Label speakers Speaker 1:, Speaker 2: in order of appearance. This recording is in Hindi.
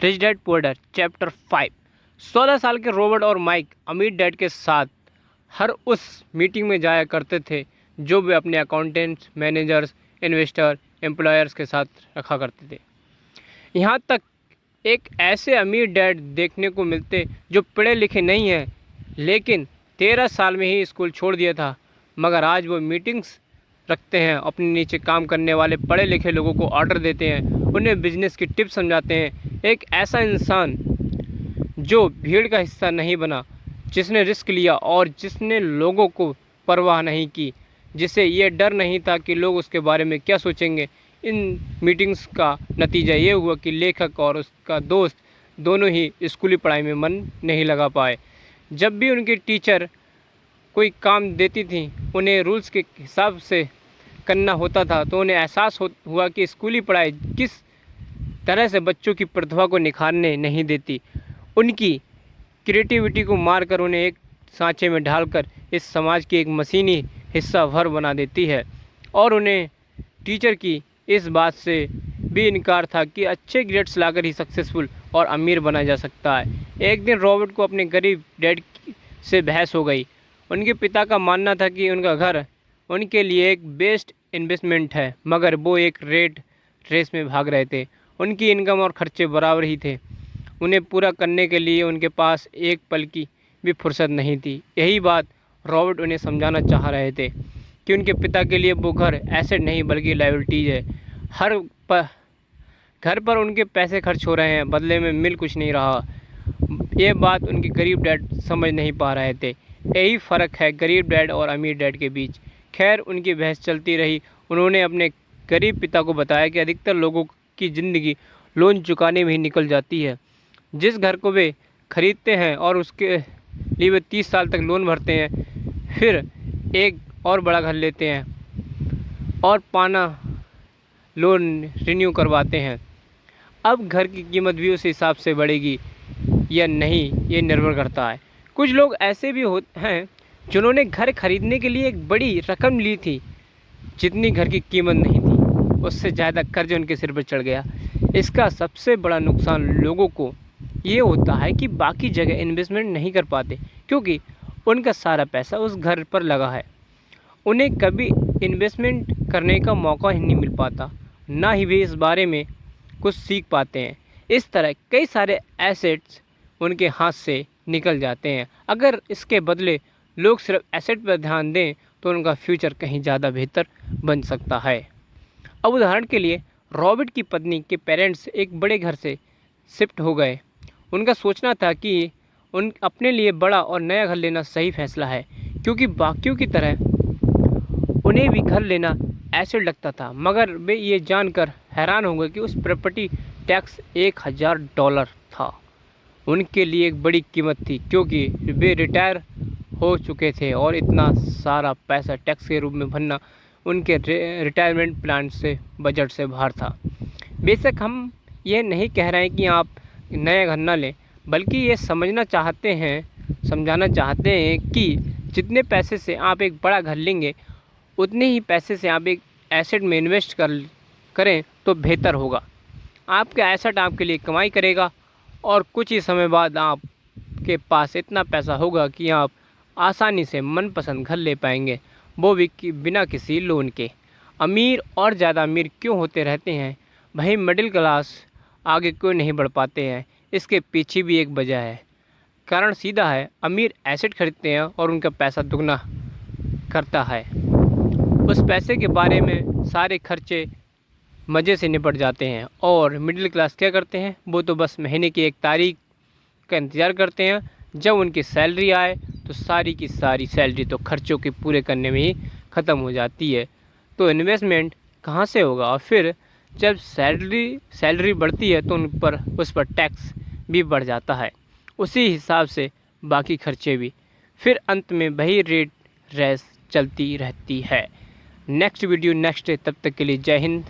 Speaker 1: Rich dad poor dad chapter 5। 16 साल के रॉबर्ट और माइक अमीर डैड के साथ हर उस मीटिंग में जाया करते थे जो वे अपने अकाउंटेंट्स, मैनेजर्स, इन्वेस्टर, एम्प्लॉयर्स के साथ रखा करते थे। यहाँ तक एक ऐसे अमीर डैड देखने को मिलते जो पढ़े लिखे नहीं हैं, लेकिन 13 साल में ही स्कूल छोड़ दिया था, मगर आज वो मीटिंग्स रखते हैं, अपने नीचे काम करने वाले पढ़े लिखे लोगों को ऑर्डर देते हैं, उन्हें बिजनेस की टिप्स समझाते हैं। एक ऐसा इंसान जो भीड़ का हिस्सा नहीं बना, जिसने रिस्क लिया और जिसने लोगों को परवाह नहीं की, जिसे ये डर नहीं था कि लोग उसके बारे में क्या सोचेंगे। इन मीटिंग्स का नतीजा ये हुआ कि लेखक और उसका दोस्त दोनों ही स्कूली पढ़ाई में मन नहीं लगा पाए। जब भी उनकी टीचर कोई काम देती थी, उन्हें रूल्स के हिसाब से करना होता था, तो उन्हें एहसास हुआ कि स्कूली पढ़ाई किस तरह से बच्चों की प्रतिभा को निखारने नहीं देती। उनकी क्रिएटिविटी को मारकर उन्हें एक सांचे में ढालकर इस समाज की एक मशीनी हिस्सा भर बना देती है। और उन्हें टीचर की इस बात से भी इनकार था कि अच्छे ग्रेड्स लाकर ही सक्सेसफुल और अमीर बना जा सकता है। एक दिन रॉबर्ट को अपने गरीब डैड से बहस हो गई। उनके पिता का मानना था कि उनका घर उनके लिए एक बेस्ट इन्वेस्टमेंट है, मगर वो एक रेट रेस में भाग रहे थे। उनकी इनकम और खर्चे बराबर ही थे। उन्हें पूरा करने के लिए उनके पास एक पल की भी फुर्सत नहीं थी। यही बात रॉबर्ट उन्हें समझाना चाह रहे थे कि उनके पिता के लिए वो घर एसेट नहीं बल्कि लायबिलिटीज है। घर पर उनके पैसे खर्च हो रहे हैं, बदले में मिल कुछ नहीं रहा। ये बात उनके गरीब डैड समझ नहीं पा रहे थे। यही फ़र्क है गरीब डैड और अमीर डैड के बीच। खैर, उनकी बहस चलती रही। उन्होंने अपने गरीब पिता को बताया कि अधिकतर लोगों की ज़िंदगी लोन चुकाने में ही निकल जाती है। जिस घर को वे खरीदते हैं और उसके लिए वे 30 साल तक लोन भरते हैं, फिर एक और बड़ा घर लेते हैं और पाना लोन रिन्यू करवाते हैं। अब घर की कीमत भी उस हिसाब से बढ़ेगी या नहीं, ये निर्भर करता है। कुछ लोग ऐसे भी हैं जिन्होंने घर खरीदने के लिए एक बड़ी रकम ली थी, जितनी घर की कीमत नहीं थी, उससे ज़्यादा कर्ज उनके सिर पर चढ़ गया। इसका सबसे बड़ा नुकसान लोगों को ये होता है कि बाकी जगह इन्वेस्टमेंट नहीं कर पाते, क्योंकि उनका सारा पैसा उस घर पर लगा है। उन्हें कभी इन्वेस्टमेंट करने का मौका ही नहीं मिल पाता, ना ही वे इस बारे में कुछ सीख पाते हैं। इस तरह कई सारे एसेट्स उनके हाथ से निकल जाते हैं। अगर इसके बदले लोग सिर्फ एसेट पर ध्यान दें तो उनका फ्यूचर कहीं ज़्यादा बेहतर बन सकता है। अब उदाहरण के लिए रॉबर्ट की पत्नी के पेरेंट्स एक बड़े घर से शिफ्ट हो गए। उनका सोचना था कि उन अपने लिए बड़ा और नया घर लेना सही फैसला है, क्योंकि बाकियों की तरह उन्हें भी घर लेना एसेट लगता था। मगर वे ये जानकर हैरान हो गए कि उस प्रॉपर्टी टैक्स $1000 था। उनके लिए एक बड़ी कीमत थी, क्योंकि वे रिटायर हो चुके थे और इतना सारा पैसा टैक्स के रूप में भरना उनके रिटायरमेंट प्लान से बजट से बाहर था। बेशक हम ये नहीं कह रहे हैं कि आप नया घर ना लें, बल्कि ये समझाना चाहते हैं कि जितने पैसे से आप एक बड़ा घर लेंगे, उतने ही पैसे से आप एक एसेट में इन्वेस्ट करें तो बेहतर होगा। आपका एसेट आपके लिए कमाई करेगा और कुछ ही समय बाद आपके पास इतना पैसा होगा कि आप आसानी से मनपसंद घर ले पाएंगे, वो भी बिना किसी लोन के। अमीर और ज़्यादा अमीर क्यों होते रहते हैं? भाई, मिडिल क्लास आगे क्यों नहीं बढ़ पाते हैं? इसके पीछे भी एक वजह है। कारण सीधा है, अमीर एसेट खरीदते हैं और उनका पैसा दुगना करता है। उस पैसे के बारे में सारे खर्चे मज़े से निपट जाते हैं। और मिडिल क्लास क्या करते हैं? वो तो बस महीने की एक तारीख का इंतज़ार करते हैं। जब उनकी सैलरी आए तो सारी की सारी सैलरी तो खर्चों के पूरे करने में ही ख़त्म हो जाती है। तो इन्वेस्टमेंट कहाँ से होगा? और फिर जब सैलरी बढ़ती है तो उस पर टैक्स भी बढ़ जाता है, उसी हिसाब से बाकी खर्चे भी। फिर अंत में वही रेट रेस चलती रहती है। नेक्स्ट वीडियो नेक्स्ट डे, तब तक के लिए जय हिंद।